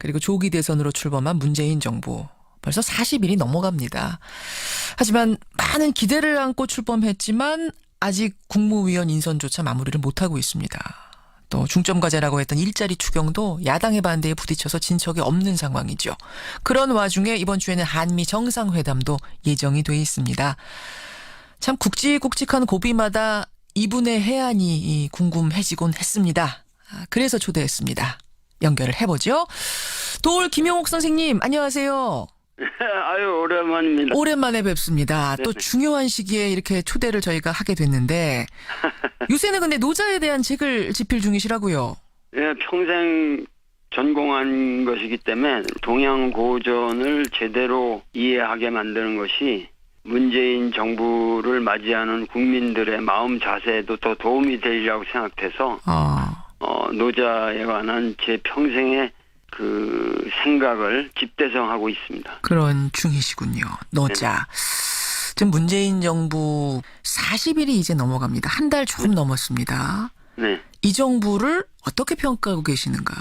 그리고 조기 대선으로 출범한 문재인 정부. 벌써 40일이 넘어갑니다. 하지만 많은 기대를 안고 출범했지만 아직 국무위원 인선조차 마무리를 못하고 있습니다. 또 중점과제라고 했던 일자리 추경도 야당의 반대에 부딪혀서 진척이 없는 상황이죠. 그런 와중에 이번 주에는 한미 정상회담도 예정이 돼 있습니다. 참 굵직굵직한 고비마다 이분의 해안이 궁금해지곤 했습니다. 그래서 초대했습니다. 연결을 해보죠. 도올 김용옥 선생님 안녕하세요. 아유, 오랜만입니다. 오랜만에 뵙습니다. 네네. 또 중요한 시기에 이렇게 초대를 저희가 하게 됐는데 요새는 근데 노자에 대한 책을 집필 중이시라고요. 예, 평생 전공한 것이기 때문에 동양 고전을 제대로 이해하게 만드는 것이 문재인 정부를 맞이하는 국민들의 마음 자세에도 더 도움이 되리라고 생각돼서 노자에 관한 제 평생의 그 생각을 집대성하고 있습니다. 그런 중이시군요. 노자. 지금 문재인 정부 40일이 이제 넘어갑니다. 한 달 조금 넘었습니다. 네. 이 정부를 어떻게 평가하고 계시는가?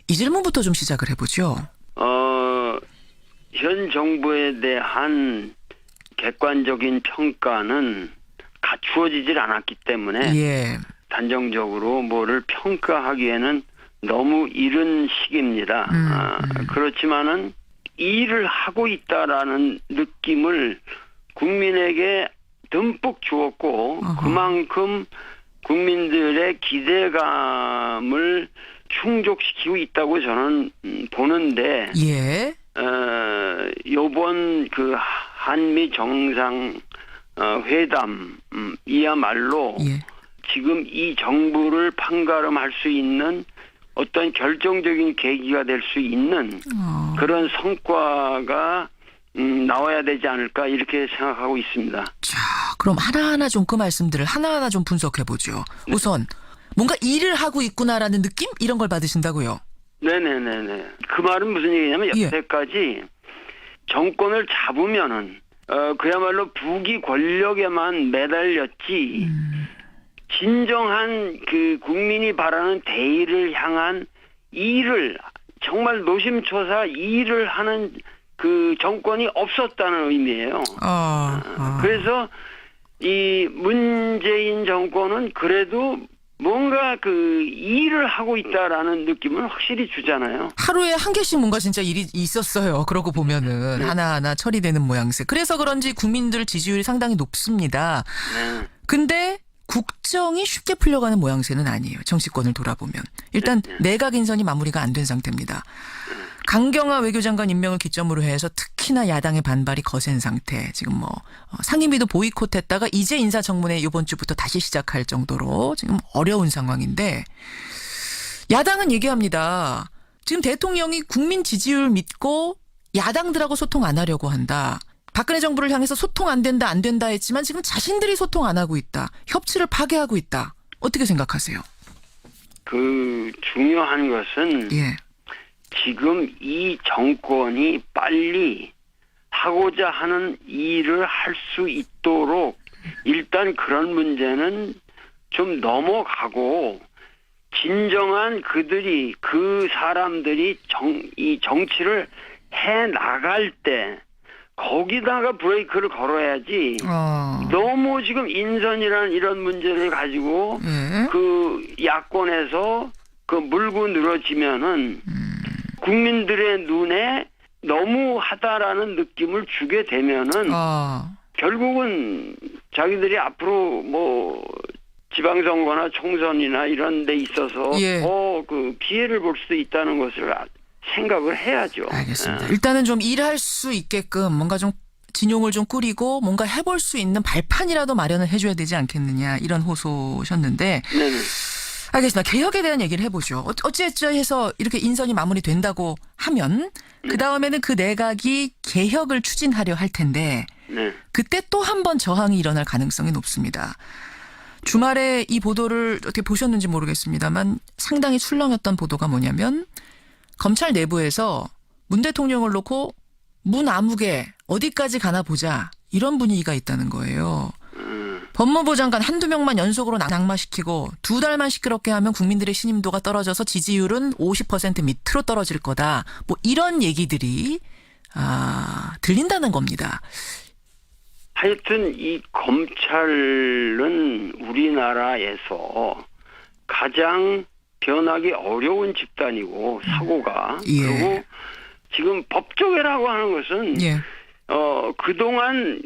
이 질문부터 좀 시작을 해보죠. 현 정부에 대한 객관적인 평가는 갖추어지질 않았기 때문에 예. 단정적으로 뭐를 평가하기에는 너무 이른 시기입니다. 그렇지만은 일을 하고 있다라는 느낌을 국민에게 듬뿍 주었고 그만큼 국민들의 기대감을 충족시키고 있다고 저는 보는데 예. 요번 그 한미 정상 회담 이야말로 예. 지금 이 정부를 판가름할 수 있는 어떤 결정적인 계기가 될 수 있는 그런 성과가 나와야 되지 않을까 이렇게 생각하고 있습니다. 자, 그럼 하나하나 좀 그 말씀들을 하나하나 좀 분석해보죠. 우선 뭔가 일을 하고 있구나라는 느낌? 이런 걸 받으신다고요? 네네네네. 그 말은 무슨 얘기냐면 예. 여태까지 정권을 잡으면은 그야말로 부귀 권력에만 매달렸지 진정한 그 국민이 바라는 대의를 향한 일을 정말 노심초사 일을 하는 그 정권이 없었다는 의미예요. 그래서 이 문재인 정권은 그래도 뭔가 그 일을 하고 있다라는 느낌을 확실히 주잖아요. 하루에 한 개씩 뭔가 진짜 일이 있었어요. 그러고 보면은 하나하나 처리되는 모양새. 그래서 그런지 국민들 지지율이 상당히 높습니다. 네. 근데 국정이 쉽게 풀려가는 모양새는 아니에요. 정치권을 돌아보면. 일단 내각 인선이 마무리가 안 된 상태입니다. 강경화 외교장관 임명을 기점으로 해서 특히나 야당의 반발이 거센 상태. 지금 상임위도 보이콧했다가 이제 인사청문회 이번 주부터 다시 시작할 정도로 지금 어려운 상황인데 야당은 얘기합니다. 지금 대통령이 국민 지지율 믿고 야당들하고 소통 안 하려고 한다. 박근혜 정부를 향해서 소통 안 된다 했지만 지금 자신들이 소통 안 하고 있다. 협치를 파괴하고 있다. 어떻게 생각하세요? 그 중요한 것은 예. 지금 이 정권이 빨리 하고자 하는 일을 할 수 있도록 일단 그런 문제는 좀 넘어가고 진정한 그 사람들이 이 정치를 해 나갈 때 거기다가 브레이크를 걸어야지. 너무 지금 인선이라는 이런 문제를 가지고 그 야권에서 그 물고 늘어지면은 국민들의 눈에 너무하다라는 느낌을 주게 되면은 결국은 자기들이 앞으로 뭐 지방선거나 총선이나 이런 데 있어서 그 피해를 볼 수도 있다는 것을 생각을 해야죠. 알겠습니다. 일단은 좀 일할 수 있게끔 뭔가 좀 진용을 좀 꾸리고 뭔가 해볼 수 있는 발판이라도 마련을 해줘야 되지 않겠느냐 이런 호소셨는데 네네. 알겠습니다. 개혁에 대한 얘기를 해보죠. 어찌어찌 해서 이렇게 인선이 마무리된다고 하면 그다음에는 그 내각이 개혁을 추진하려 할 텐데 그때 또 한 번 저항이 일어날 가능성이 높습니다. 주말에 이 보도를 어떻게 보셨는지 모르겠습니다만 상당히 출렁였던 보도가 뭐냐면 검찰 내부에서 문 대통령을 놓고 문 아무개 어디까지 가나 보자 이런 분위기가 있다는 거예요. 법무부 장관 한두 명만 연속으로 낙마시키고 2달만 시끄럽게 하면 국민들의 신임도가 떨어져서 지지율은 50% 밑으로 떨어질 거다. 뭐 이런 얘기들이 들린다는 겁니다. 하여튼 이 검찰은 우리나라에서 가장 변하기 어려운 집단이고 사고가 예. 그리고 지금 법조계라고 하는 것은 예. 그동안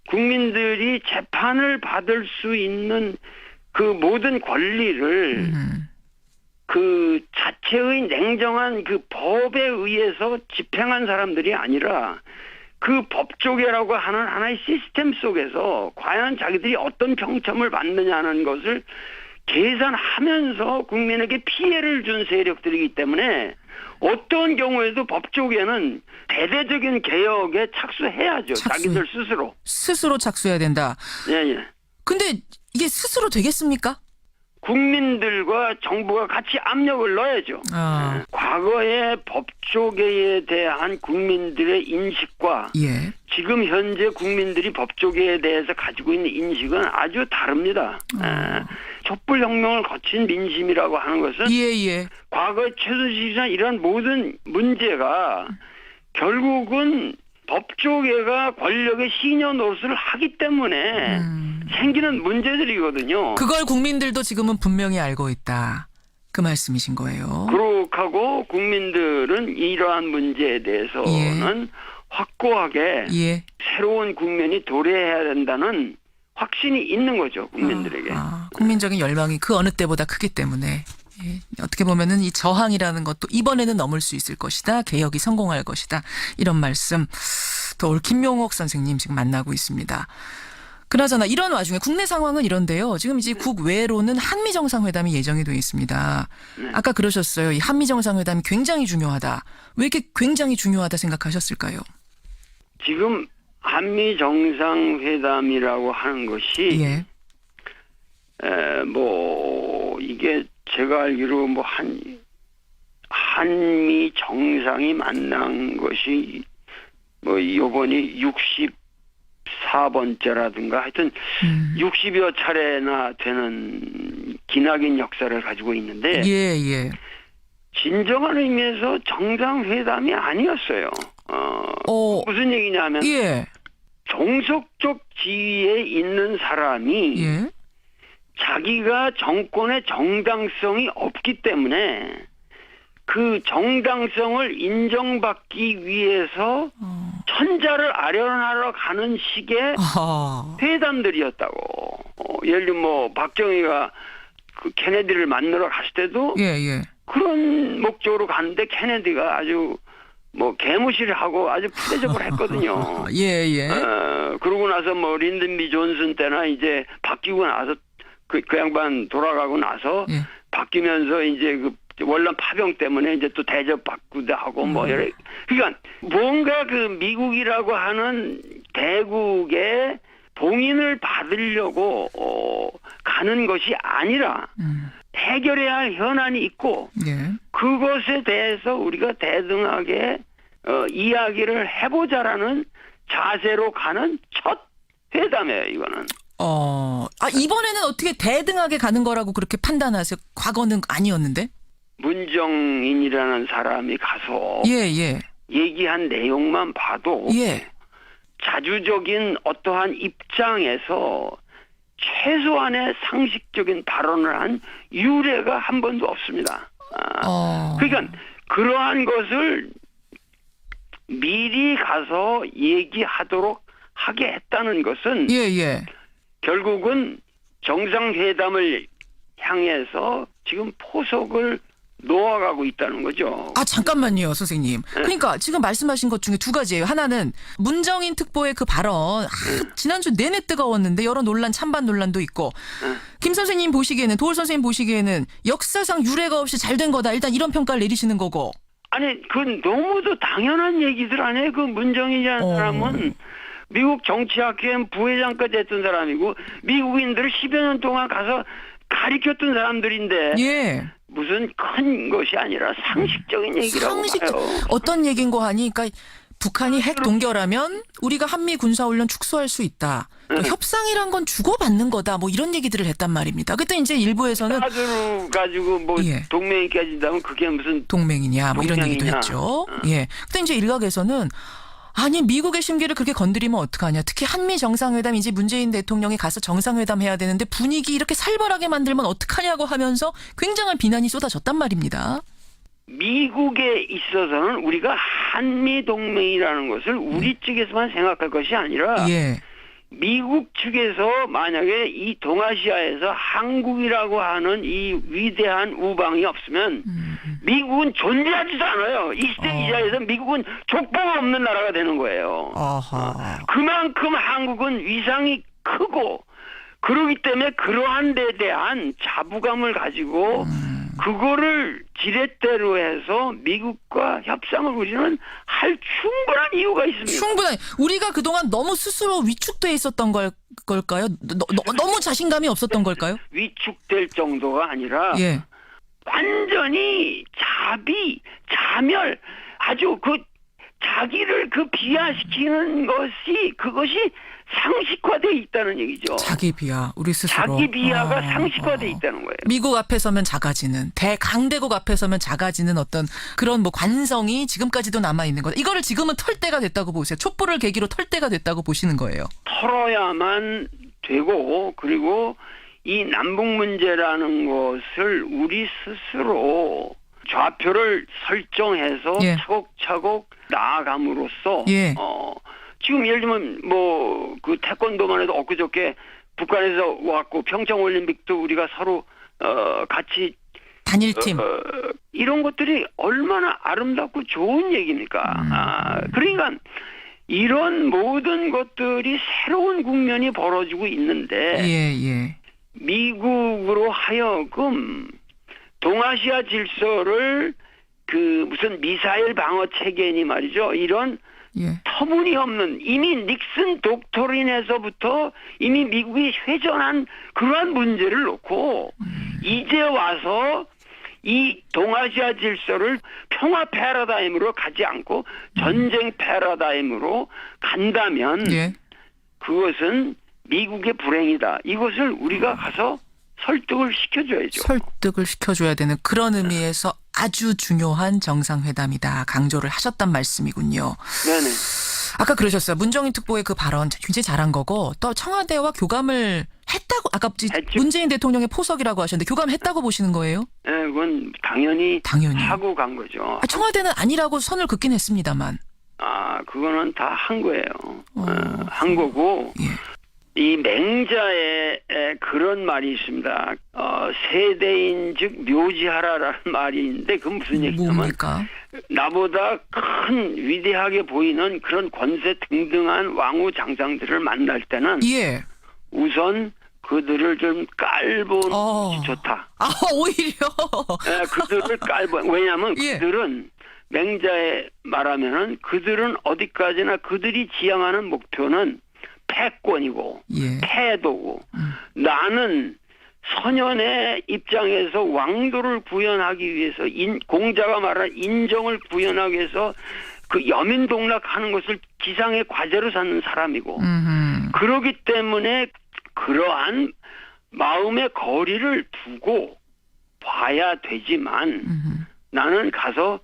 국민들이 재판을 받을 수 있는 그 모든 권리를 그 자체의 냉정한 그 법에 의해서 집행한 사람들이 아니라 그 법조계라고 하는 하나의 시스템 속에서 과연 자기들이 어떤 평점을 받느냐는 것을 계산하면서 국민에게 피해를 준 세력들이기 때문에 어떤 경우에도 법조계는 대대적인 개혁에 착수해야죠. 자기들 스스로. 스스로 착수해야 된다. 예. 근데 이게 스스로 되겠습니까? 국민들과 정부가 같이 압력을 넣어야죠. 과거의 법조계에 대한 국민들의 인식과 예. 지금 현재 국민들이 법조계에 대해서 가지고 있는 인식은 아주 다릅니다. 촛불혁명을 거친 민심이라고 하는 것은 예. 과거 최순실이나 이런 모든 문제가 결국은 법조계가 권력의 시녀 노릇을 하기 때문에 생기는 문제들이거든요. 그걸 국민들도 지금은 분명히 알고 있다. 그 말씀이신 거예요. 그렇고 국민들은 이러한 문제에 대해서는 확고하게 새로운 국면이 도래해야 된다는 확신이 있는 거죠. 국민들에게. 국민적인 열망이 그 어느 때보다 크기 때문에 어떻게 보면은 이 저항이라는 것도 이번에는 넘을 수 있을 것이다. 개혁이 성공할 것이다. 이런 말씀 또 올 김용옥 선생님 지금 만나고 있습니다. 그나저나 이런 와중에 국내 상황은 이런데요. 지금 이제 국외로는 한미 정상회담이 예정이 되어 있습니다. 아까 그러셨어요. 이 한미 정상회담이 굉장히 중요하다. 왜 이렇게 굉장히 중요하다 생각하셨을까요? 지금 한미 정상회담이라고 하는 것이 이게 제가 알기로 한미 정상이 만난 것이 요번이 64번째라든가 하여튼 60여 차례나 되는 기나긴 역사를 가지고 있는데 진정한 의미에서 정상회담이 아니었어요. 무슨 얘기냐면 종속적 지위에 있는 사람이 자기가 정권의 정당성이 없기 때문에 그 정당성을 인정받기 위해서 천자를 아련하러 가는 식의 회담들이었다고. 예를 들면 박정희가 그 케네디를 만나러 갔을 때도 그런 목적으로 갔는데 케네디가 아주 개무시를 하고 아주 푸대접을 했거든요. 그러고 나서 린든 B 존슨 때나 이제 바뀌고 나서 그 양반 돌아가고 나서 바뀌면서 이제 그 월남 파병 때문에 이제 또 대접받기도 하고 그러니까 뭔가 그 미국이라고 하는 대국의 봉인을 받으려고 가는 것이 아니라 해결해야 할 현안이 있고 그것에 대해서 우리가 대등하게 이야기를 해보자라는 자세로 가는 첫 회담이에요. 이거는. 이번에는 어떻게 대등하게 가는 거라고 그렇게 판단하세요? 과거는 아니었는데? 문정인이라는 사람이 가서 얘기한 내용만 봐도 자주적인 어떠한 입장에서 최소한의 상식적인 발언을 한 유례가 한 번도 없습니다. 그러니까 그러한 것을 미리 가서 얘기하도록 하게 했다는 것은 결국은 정상회담을 향해서 지금 포석을 놓아가고 있다는 거죠. 잠깐만요, 선생님. 그러니까 지금 말씀하신 것 중에 두 가지예요. 하나는 문정인 특보의 그 발언 지난주 내내 뜨거웠는데 여러 논란, 찬반 논란도 있고 김 선생님 보시기에는, 도올 선생님 보시기에는 역사상 유례가 없이 잘된 거다. 일단 이런 평가를 내리시는 거고. 아니, 그건 너무도 당연한 얘기들 아니에요. 그 문정인이라는 사람은 미국 정치학회 부회장까지 했던 사람이고 미국인들을 10여 년 동안 가서 가르쳤던 사람들인데 무슨 큰 것이 아니라 상식적인 얘기라고 봐요. 어떤 얘기인 거 하니 그러니까 북한이 핵 동결하면 우리가 한미 군사훈련 축소할 수 있다. 그러니까 협상이란 건 주고받는 거다. 뭐 이런 얘기들을 했단 말입니다. 그때 이제 일부에서는 사드로 가지고 뭐 예. 동맹이 깨진다면 그게 무슨 동맹이냐 뭐 이런 동맹이냐. 얘기도 했죠. 예. 근데 이제 일각에서는 아니 미국의 심기를 그렇게 건드리면 어떡하냐. 특히 한미 정상회담 이제 문재인 대통령이 가서 정상회담 해야 되는데 분위기 이렇게 살벌하게 만들면 어떡하냐고 하면서 굉장한 비난이 쏟아졌단 말입니다. 미국에 있어서는 우리가 한미 동맹이라는 것을 우리 측에서만 생각할 것이 아니라 예. 미국 측에서 만약에 이 동아시아에서 한국이라고 하는 이 위대한 우방이 없으면 미국은 존재하지도 않아요. 이 시대 이하에서 미국은 족보가 없는 나라가 되는 거예요. 아하. 그만큼 한국은 위상이 크고 그러기 때문에 그러한 데 대한 자부감을 가지고 그거를 지렛대로 해서 미국과 협상을 우리는 할 충분한 이유가 있습니다. 충분히 우리가 그동안 너무 스스로 위축돼 있었던 걸까요? 너무 자신감이 없었던 걸까요? 위축될 정도가 아니라 예. 완전히 자멸 아주 그 자기를 그 비하시키는 그것이 상식화되어 있다는 얘기죠. 자기 비하, 우리 스스로. 자기 비하가 상식화되어 있다는 거예요. 미국 앞에 서면 작아지는, 대강대국 앞에 서면 작아지는 어떤 그런 뭐 관성이 지금까지도 남아있는 거다. 이거를 지금은 털 때가 됐다고 보세요. 촛불을 계기로 털 때가 됐다고 보시는 거예요. 털어야만 되고 그리고 이 남북 문제라는 것을 우리 스스로 좌표를 설정해서 예. 차곡차곡 나아감으로써 예. 지금 예를 들면 뭐 그 태권도만 해도 엊그저께 북한에서 왔고 평창 올림픽도 우리가 서로 같이 단일팀. 이런 것들이 얼마나 아름답고 좋은 얘기입니까? 그러니까 이런 모든 것들이 새로운 국면이 벌어지고 있는데 예. 미국으로 하여금 동아시아 질서를 그 무슨 미사일 방어 체계니 말이죠. 이런 예. 터무니없는 이미 닉슨 독토린에서부터 이미 미국이 회전한 그러한 문제를 놓고 이제 와서 이 동아시아 질서를 평화 패러다임으로 가지 않고 전쟁 패러다임으로 간다면 예. 그것은 미국의 불행이다. 이것을 우리가 가서 설득을 시켜줘야죠. 설득을 시켜줘야 되는 그런 의미에서 아주 중요한 정상회담이다. 강조를 하셨단 말씀이군요. 네네. 아까 그러셨어요. 문정인 특보의 그 발언 굉장히 잘한 거고 또 청와대와 교감을 했다고 아까 했죠. 문재인 대통령의 포석이라고 하셨는데 교감했다고 보시는 거예요? 네, 그건 당연히 하고 간 거죠. 청와대는 아니라고 선을 긋긴 했습니다만. 그거는 다 한 거예요. 한 거고 예. 이 맹자에 그런 말이 있습니다. 세대인 즉 묘지하라라는 말이 있는데 그건 무슨 얘기냐면 뭡니까? 나보다 큰 위대하게 보이는 그런 권세 등등한 왕후 장상들을 만날 때는 예. 우선 그들을 좀 깔보는 것이 좋다. 오히려. 그들을 왜냐하면 예. 그들은 맹자에 말하면은 그들은 어디까지나 그들이 지향하는 목표는 패권이고 예. 패도고 나는 선현의 입장에서 왕도를 구현하기 위해서 공자가 말한 인정을 구현하기 위해서 그 여민동락하는 것을 지상의 과제로 삼는 사람이고 그러기 때문에 그러한 마음의 거리를 두고 봐야 되지만 나는 가서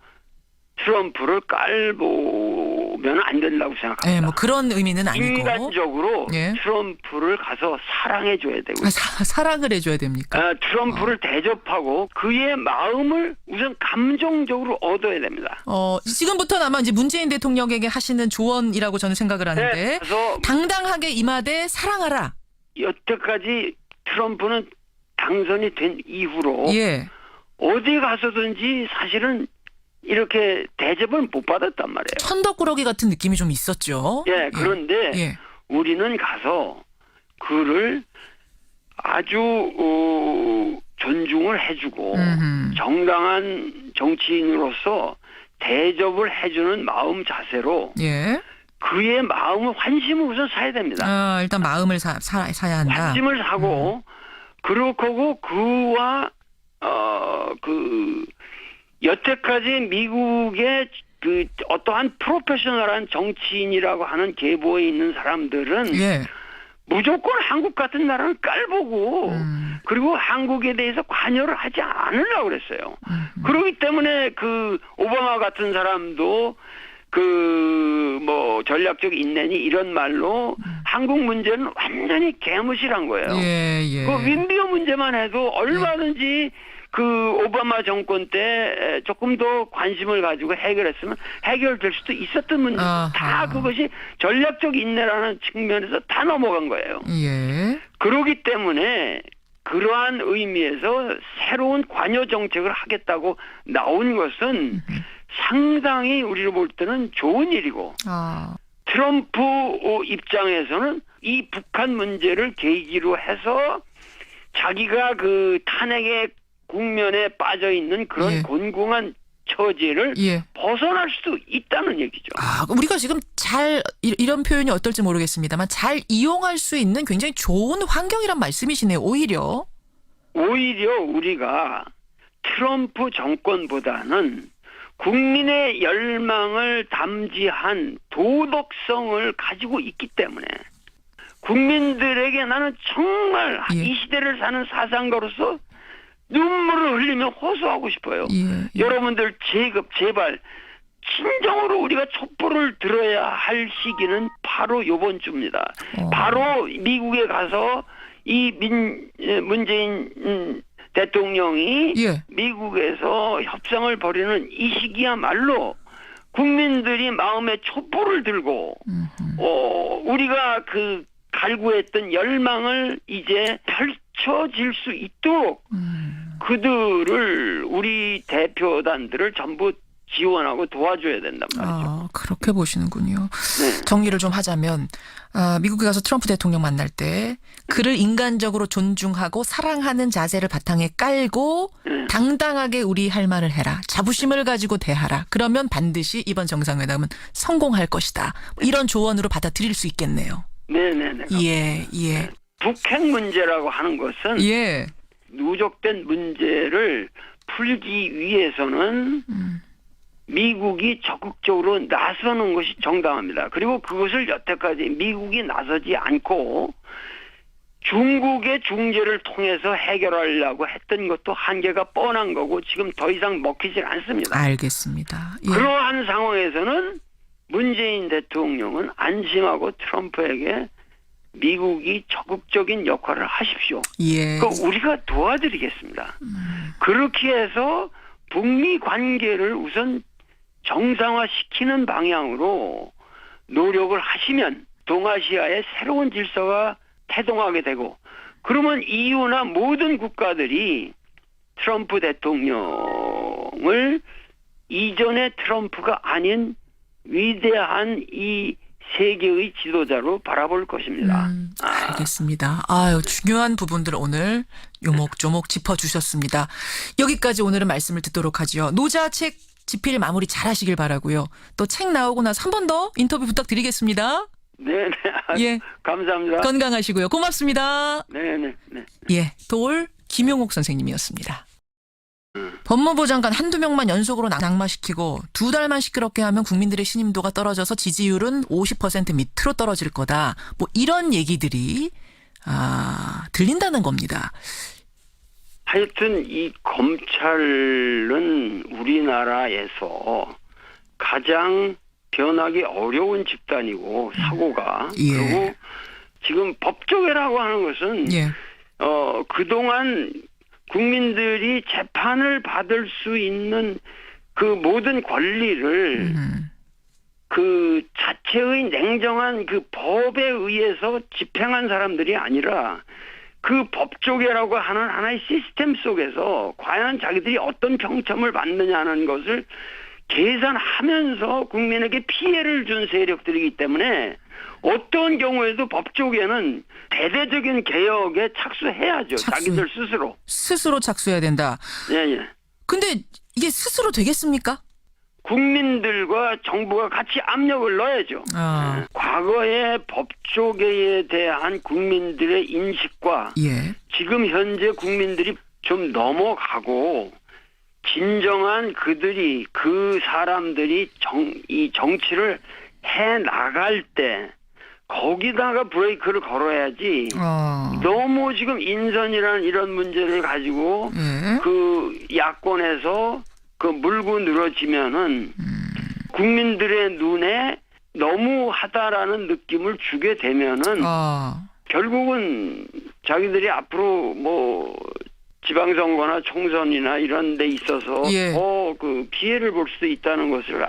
트럼프를 깔보면 안 된다고 생각합니다. 예, 뭐 그런 의미는 아니고. 인간적으로 예. 트럼프를 가서 사랑해줘야 되고. 사랑을 해줘야 됩니까? 트럼프를 대접하고 그의 마음을 우선 감정적으로 얻어야 됩니다. 지금부터는 아마 이제 문재인 대통령에게 하시는 조언이라고 저는 생각을 하는데 네, 그래서 당당하게 임하되 사랑하라. 여태까지 트럼프는 당선이 된 이후로 예. 어디 가서든지 사실은 이렇게 대접을 못 받았단 말이에요. 천덕꾸러기 같은 느낌이 좀 있었죠. 예, 그런데 예. 우리는 가서 그를 아주 존중을 해주고 정당한 정치인으로서 대접을 해주는 마음 자세로 예. 그의 마음을 환심을 우선 사야 됩니다. 일단 마음을 사야 한다. 환심을 사고 그렇고 그와 여태까지 미국의 그 어떠한 프로페셔널한 정치인이라고 하는 계보에 있는 사람들은 예. 무조건 한국 같은 나라를 깔보고 그리고 한국에 대해서 관여를 하지 않으려고 그랬어요. 그렇기 때문에 그 오바마 같은 사람도 그 뭐 전략적 인내니 이런 말로 한국 문제는 완전히 개무시한 거예요. 예, 예. 그 윈비어 문제만 해도 얼마든지 그 오바마 정권 때 조금 더 관심을 가지고 해결했으면 해결될 수도 있었던 문제. 아하. 다 그것이 전략적 인내라는 측면에서 다 넘어간 거예요. 예. 그렇기 때문에 그러한 의미에서 새로운 관여 정책을 하겠다고 나온 것은 상당히 우리로 볼 때는 좋은 일이고 아. 트럼프 입장에서는 이 북한 문제를 계기로 해서 자기가 그 탄핵의 국면에 빠져 있는 그런 예. 곤궁한 처지를 예. 벗어날 수도 있다는 얘기죠. 아, 우리가 지금 잘 이런 표현이 어떨지 모르겠습니다만 잘 이용할 수 있는 굉장히 좋은 환경이란 말씀이시네요. 오히려 우리가 트럼프 정권보다는 국민의 열망을 담지한 도덕성을 가지고 있기 때문에 국민들에게 나는 정말 예. 이 시대를 사는 사상가로서 눈물을 흘리며 호소하고 싶어요. 예. 여러분들 제발 진정으로 우리가 촛불을 들어야 할 시기는 바로 이번 주입니다. 바로 미국에 가서 이 문재인 대통령이 예. 미국에서 협상을 벌이는 이 시기야말로 국민들이 마음에 촛불을 들고 우리가 그 갈구했던 열망을 이제 펼쳐질 수 있도록 그들을 우리 대표단들을 전부 지원하고 도와줘야 된단 말이죠. 아, 그렇게 보시는군요. 네. 정리를 좀 하자면 미국에 가서 트럼프 대통령 만날 때 그를 인간적으로 존중하고 사랑하는 자세를 바탕에 깔고 당당하게 우리 할 말을 해라. 자부심을 가지고 대하라. 그러면 반드시 이번 정상회담은 성공할 것이다. 이런 조언으로 받아들일 수 있겠네요. 네네네. 예. 북핵 문제라고 하는 것은 예. 누적된 문제를 풀기 위해서는 미국이 적극적으로 나서는 것이 정당합니다. 그리고 그것을 여태까지 미국이 나서지 않고 중국의 중재를 통해서 해결하려고 했던 것도 한계가 뻔한 거고 지금 더 이상 먹히질 않습니다. 알겠습니다. 예. 그러한 상황에서는 문재인 대통령은 안심하고 트럼프에게 미국이 적극적인 역할을 하십시오. 예. 그 우리가 도와드리겠습니다. 그렇게 해서 북미 관계를 우선 정상화시키는 방향으로 노력을 하시면 동아시아의 새로운 질서가 태동하게 되고 그러면 EU나 모든 국가들이 트럼프 대통령을 이전의 트럼프가 아닌 위대한 이 세계의 지도자로 바라볼 것입니다. 알겠습니다. 아유, 중요한 부분들 오늘 요목조목 짚어주셨습니다. 여기까지 오늘은 말씀을 듣도록 하죠. 노자 책 집필 마무리 잘 하시길 바라고요. 또 책 나오고 나서 한 번 더 인터뷰 부탁드리겠습니다. 네네. 예. 감사합니다. 건강하시고요. 고맙습니다. 네네. 예. 돌 김용옥 선생님이었습니다. 법무부 장관 한두 명만 연속으로 낙마시키고 두 달만 시끄럽게 하면 국민들의 신임도가 떨어져서 지지율은 50% 밑으로 떨어질 거다. 뭐 이런 얘기들이 들린다는 겁니다. 하여튼 이 검찰은 우리나라에서 가장 변하기 어려운 집단이고 사고가 예. 그리고 지금 법조계라고 하는 것은 예. 그동안 국민들이 재판을 받을 수 있는 그 모든 권리를 그 자체의 냉정한 그 법에 의해서 집행한 사람들이 아니라 그 법조계라고 하는 하나의 시스템 속에서 과연 자기들이 어떤 평점을 받느냐는 것을 계산하면서 국민에게 피해를 준 세력들이기 때문에 어떤 경우에도 법조계는 대대적인 개혁에 착수해야죠. 자기들 스스로. 스스로 착수해야 된다. 예. 근데 이게 스스로 되겠습니까? 국민들과 정부가 같이 압력을 넣어야죠. 과거의 법조계에 대한 국민들의 인식과 예. 지금 현재 국민들이 좀 넘어가고 진정한 그 사람들이 이 정치를 해 나갈 때 거기다가 브레이크를 걸어야지. 너무 지금 인선이라는 이런 문제를 가지고 그 야권에서 그 물고 늘어지면은 국민들의 눈에 너무하다라는 느낌을 주게 되면은 결국은 자기들이 앞으로 뭐 지방선거나 총선이나 이런 데 있어서 그 피해를 볼 수도 있다는 것을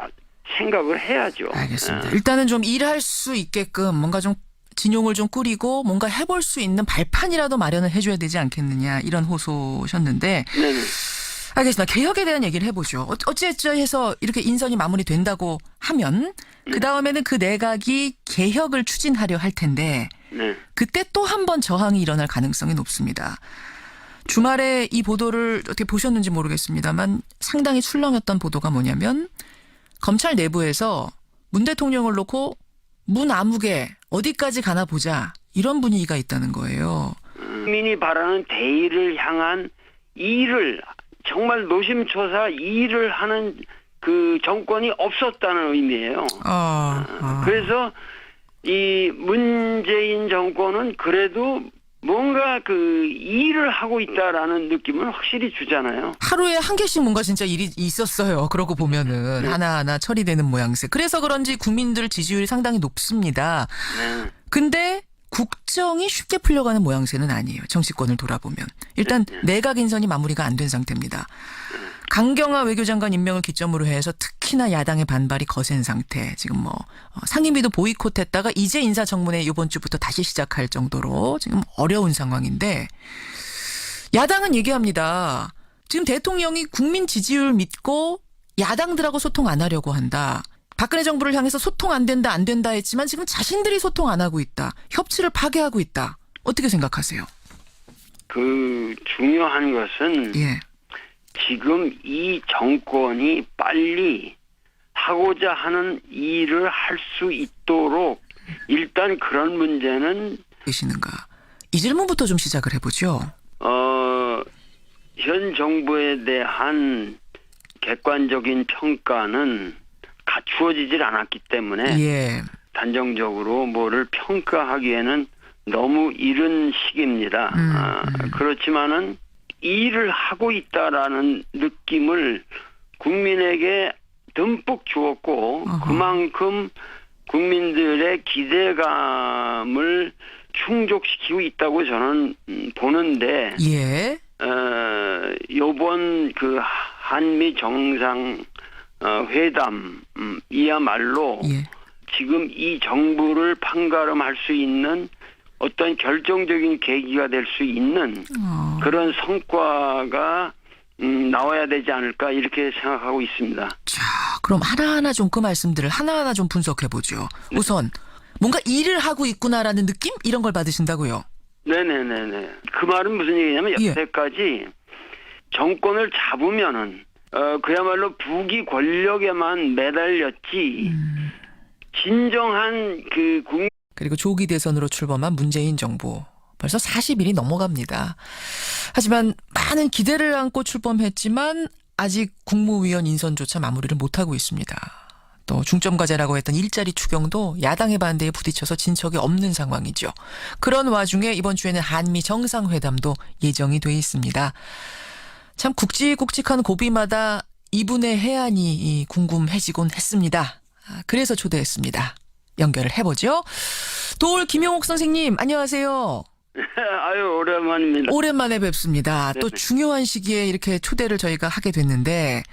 생각을 해야죠. 알겠습니다. 일단은 좀 일할 수 있게끔 뭔가 좀 진용을 좀 꾸리고 뭔가 해볼 수 있는 발판이라도 마련을 해줘야 되지 않겠느냐 이런 호소셨는데 네네. 알겠습니다. 개혁에 대한 얘기를 해보죠. 어찌해서 이렇게 인선이 마무리된다고 하면 그 다음에는 그 내각이 개혁을 추진하려 할 텐데 네. 그때 또 한 번 저항이 일어날 가능성이 높습니다. 주말에 이 보도를 어떻게 보셨는지 모르겠습니다만 상당히 출렁였던 보도가 뭐냐면 검찰 내부에서 문 대통령을 놓고 문 아무개 어디까지 가나 보자 이런 분위기가 있다는 거예요. 국민이 바라는 대의를 향한 일을 정말 노심초사 일을 하는 그 정권이 없었다는 의미예요. 그래서 이 문재인 정권은 그래도 뭔가 그 일을 하고 있다라는 느낌을 확실히 주잖아요. 하루에 한 개씩 뭔가 진짜 일이 있었어요. 그러고 보면은 하나하나 처리되는 모양새. 그래서 그런지 국민들 지지율이 상당히 높습니다. 근데 국정이 쉽게 풀려가는 모양새는 아니에요. 정치권을 돌아보면. 일단 내각 인선이 마무리가 안 된 상태입니다. 강경화 외교장관 임명을 기점으로 해서 특히나 야당의 반발이 거센 상태. 지금 뭐 상임위도 보이콧했다가 이제 인사청문회 이번 주부터 다시 시작할 정도로 지금 어려운 상황인데 야당은 얘기합니다. 지금 대통령이 국민 지지율 믿고 야당들하고 소통 안 하려고 한다. 박근혜 정부를 향해서 소통 안 된다 했지만 지금 자신들이 소통 안 하고 있다. 협치를 파괴하고 있다. 어떻게 생각하세요? 그 중요한 것은 지금 이 정권이 빨리 하고자 하는 일을 할 수 있도록 일단 그런 문제는 계시는가? 이 질문부터 좀 시작을 해보죠. 현 정부에 대한 객관적인 평가는 갖추어지질 않았기 때문에 단정적으로 뭐를 평가하기에는 너무 이른 시기입니다. 그렇지만은 일을 하고 있다라는 느낌을 국민에게 듬뿍 주었고 그만큼 국민들의 기대감을 충족시키고 있다고 저는 보는데 요번 그 한미 정상 회담이야말로 지금 이 정부를 판가름할 수 있는 어떤 결정적인 계기가 될 수 있는 그런 성과가 나와야 되지 않을까 이렇게 생각하고 있습니다. 자, 그럼 하나하나 좀 그 말씀들을 하나하나 좀 분석해보죠. 우선 뭔가 일을 하고 있구나라는 느낌? 이런 걸 받으신다고요? 네네네네. 그 말은 무슨 얘기냐면 여태까지 정권을 잡으면은 그야말로 부귀 권력에만 매달렸지 진정한 그 국민 그리고 조기 대선으로 출범한 문재인 정부 벌써 40일이 넘어갑니다. 하지만 많은 기대를 안고 출범했지만 아직 국무위원 인선조차 마무리를 못하고 있습니다. 또 중점 과제라고 했던 일자리 추경도 야당의 반대에 부딪혀서 진척이 없는 상황이죠. 그런 와중에 이번 주에는 한미 정상회담도 예정이 돼 있습니다. 참 굵직굵직한 고비마다 이분의 해안이 궁금해지곤 했습니다. 그래서 초대했습니다. 연결을 해보죠. 도올 김용옥 선생님 안녕하세요. 아유 오랜만입니다. 오랜만에 뵙습니다. 또 중요한 시기에 이렇게 초대를 저희가 하게 됐는데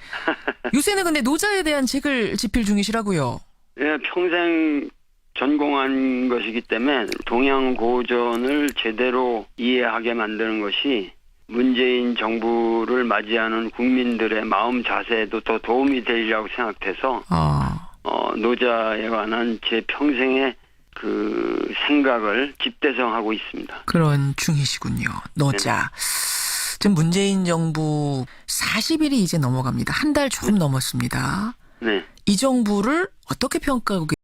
요새는 근데 노자에 대한 책을 집필 중이시라고요. 예, 평생 전공한 것이기 때문에 동양고전을 제대로 이해하게 만드는 것이 문재인 정부를 맞이하는 국민들의 마음 자세에도 더 도움이 되리라고 생각해서 노자에 관한 제 평생의 그 생각을 집대성하고 있습니다. 그런 중이시군요. 노자. 지금 문재인 정부 40일이 이제 넘어갑니다. 한 달 조금 넘었습니다. 네. 이 정부를 어떻게 평가하고